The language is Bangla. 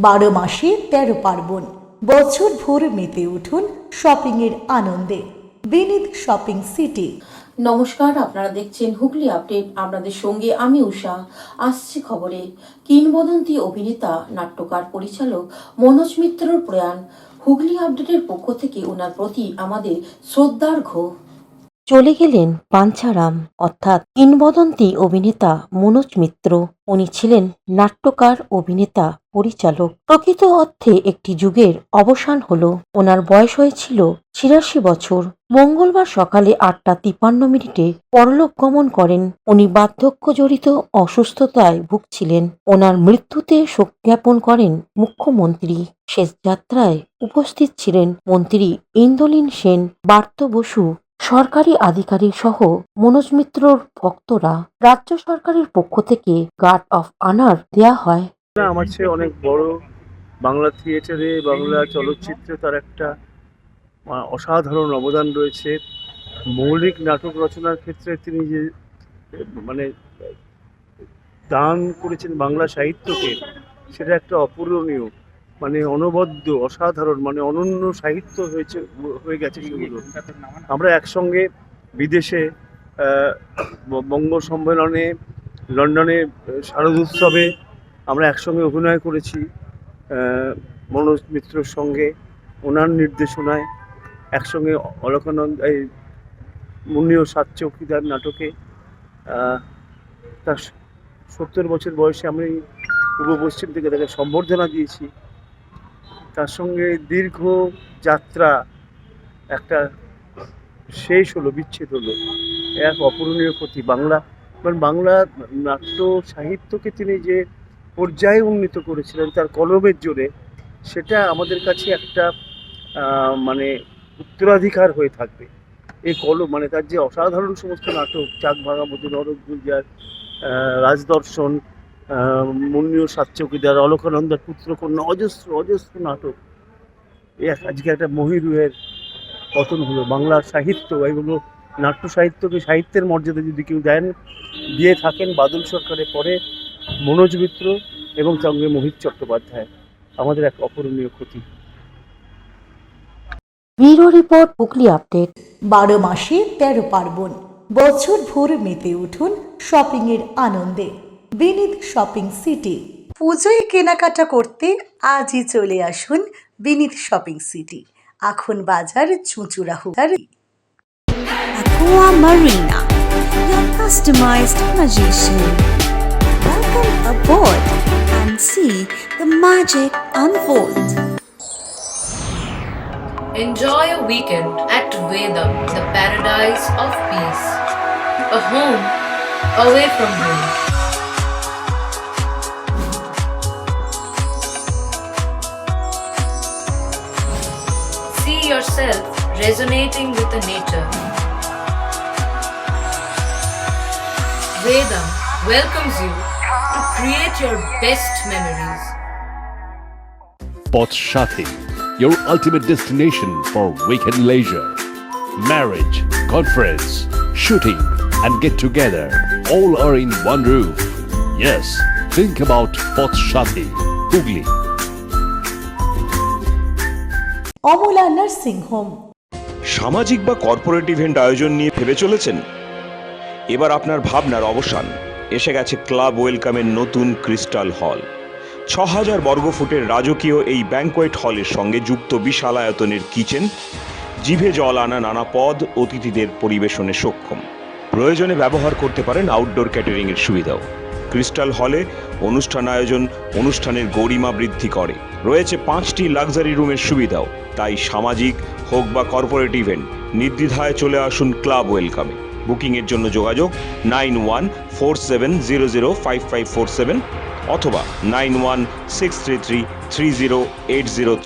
12 মাসে 13 পার্বণ, বছর ভোর মেতে উঠুন শপিংয়ের আনন্দে। বিনীত শপিং সিটি। নমস্কার, আপনারা দেখছেন হুগলি আপডেট। আপনাদের সঙ্গে আমি উষা। আসছে খবরে, কিংবদন্তি অভিনেতা, নাট্যকার, পরিচালক মনোজ মিত্রর প্রয়াণ। হুগলি আপডেটের পক্ষ থেকে ওনার প্রতি আমাদের শ্রদ্ধার্ঘ্য। চলে গেলেন পাঞ্চারাম অর্থাৎ কিংবদন্তি অভিনেতা মনোজ মিত্র। উনি ছিলেন নাট্যকার, অভিনেতা, পরিচালক। প্রকৃত অর্থে একটি যুগের অবসান হলো। ওনার বয়স হয়েছিল ৮৬ বছর। মঙ্গলবার সকালে ৮টা ৫৩ পরলোক গমন করেন। উনি বার্ধক্য জড়িত অসুস্থতায় ভুগছিলেন। ওনার মৃত্যুতে শোক জ্ঞাপন করেন মুখ্যমন্ত্রী। শেষ যাত্রায় উপস্থিত ছিলেন মন্ত্রী ইন্দ্রনীল সেন, বার্ত বসু, সরকারি আধিকারিক সহ মনোজ মিত্রর ভক্তরা। রাজ্য সরকারের পক্ষ থেকে গার্ড অফ অনার দেয়া হয়। আমার চেয়ে অনেক বড় বাংলা থিয়েটারে, বাংলা চলচ্চিত্রে তার একটা অসাধারণ অবদান রয়েছে। মৌলিক নাটক রচনার ক্ষেত্রে তিনি যে দান করেছেন বাংলা সাহিত্যকে, সেটা একটা অপূরণীয়, অনবদ্য, অসাধারণ, অনন্য সাহিত্য হয়ে গেছে সেগুলো। আমরা একসঙ্গে বিদেশে বঙ্গ সম্মেলনে, লন্ডনে শারদোৎসবে আমরা একসঙ্গে অভিনয় করেছি মনোজ মিত্রর সঙ্গে। ওনার নির্দেশনায় একসঙ্গে অলকানন্দ, এই মুন্নি ও সাত চৌকিদার নাটকে তার ৭০ বছর বয়সে আমি পূর্ব পশ্চিম থেকে তাকে সম্বর্ধনা দিয়েছি। তার সঙ্গে দীর্ঘ যাত্রা একটা শেষ হলো, বিচ্ছেদ হলো। এক অপূরণীয় ক্ষতি। বাংলা নাট্য সাহিত্যকে তিনি যে পর্যায়ে উন্নীত করেছিলেন তার কলমের জোরে, সেটা আমাদের কাছে একটা উত্তরাধিকার হয়ে থাকবে। এই কলম তার যে অসাধারণ সমস্ত নাটক, চাক ভাঙামতি, নরক গুলজার, রাজদর্শন, মুন্নি ও সাত চৌকিদার, অলকানন্দার পুত্রকন্যা, অজস্র নাটক। আজকে একটা মহিরুহের পতন হলো। বাংলার সাহিত্য, এগুলো নাট্য সাহিত্যকে সাহিত্যের মর্যাদা যদি কেউ দিয়ে থাকেন বাদল সরকারের পরে মনোজ মিত্র এবং সঙ্গে মোহিত চট্টোপাধ্যায়। আমাদের এক অপূরণীয় ক্ষতি। Bureau report, Hooghly update. 12 মাসে 13 পার্বণ, বছর ভোর মেতে উঠুন শপিংয়ের আনন্দে। বিনীত শপিং সিটি। পুজোয় কেনাকাটা করতে আজই চলে আসুন বিনীত শপিং সিটি, আখন বাজার, চুঁচুড়াহুড়ি। Aqua Marina, your customized magician. Welcome aboard and see the magic unfold. Enjoy a weekend at Vedam, the paradise of peace. A home away from home. See yourself resonating with the nature. Vedam welcomes you to create your best memories. Poth Shathi, your ultimate destination for weekend leisure. Marriage, conference, shooting and get together all are in one roof. Yes, think about Poth Shathi, Hugli. Amala nursing home. সামাজিক বা কর্পোরেট ইভেন্ট আয়োজন নিয়ে ভেবে চলেছেন? এবার আপনার ভাবনার অবসান। এসে গেছে ক্লাব ওয়েলকামের নতুন ক্রিস্টাল হল। ৬,০০০ বর্গফুটের রাজকীয় এই ব্যাংকোয়েট হলের সঙ্গে যুক্ত বিশাল আয়তনের কিচেন, জিভে জল আনা নানা পদ অতিথিদের পরিবেশনে সক্ষম। প্রয়োজনে ব্যবহার করতে পারেন আউটডোর ক্যাটারিংয়ের সুবিধাও। ক্রিস্টাল হলে অনুষ্ঠান আয়োজন অনুষ্ঠানের গরিমা বৃদ্ধি করে। রয়েছে 5টি লাক্সারি রুমের সুবিধাও। তাই সামাজিক হোক বা কর্পোরেট ইভেন্ট, নির্দ্বিধায় চলে আসুন ক্লাব ওয়েলকামে। বুকিংয়ের জন্য যোগাযোগ 9147005547 অথবা 9163333080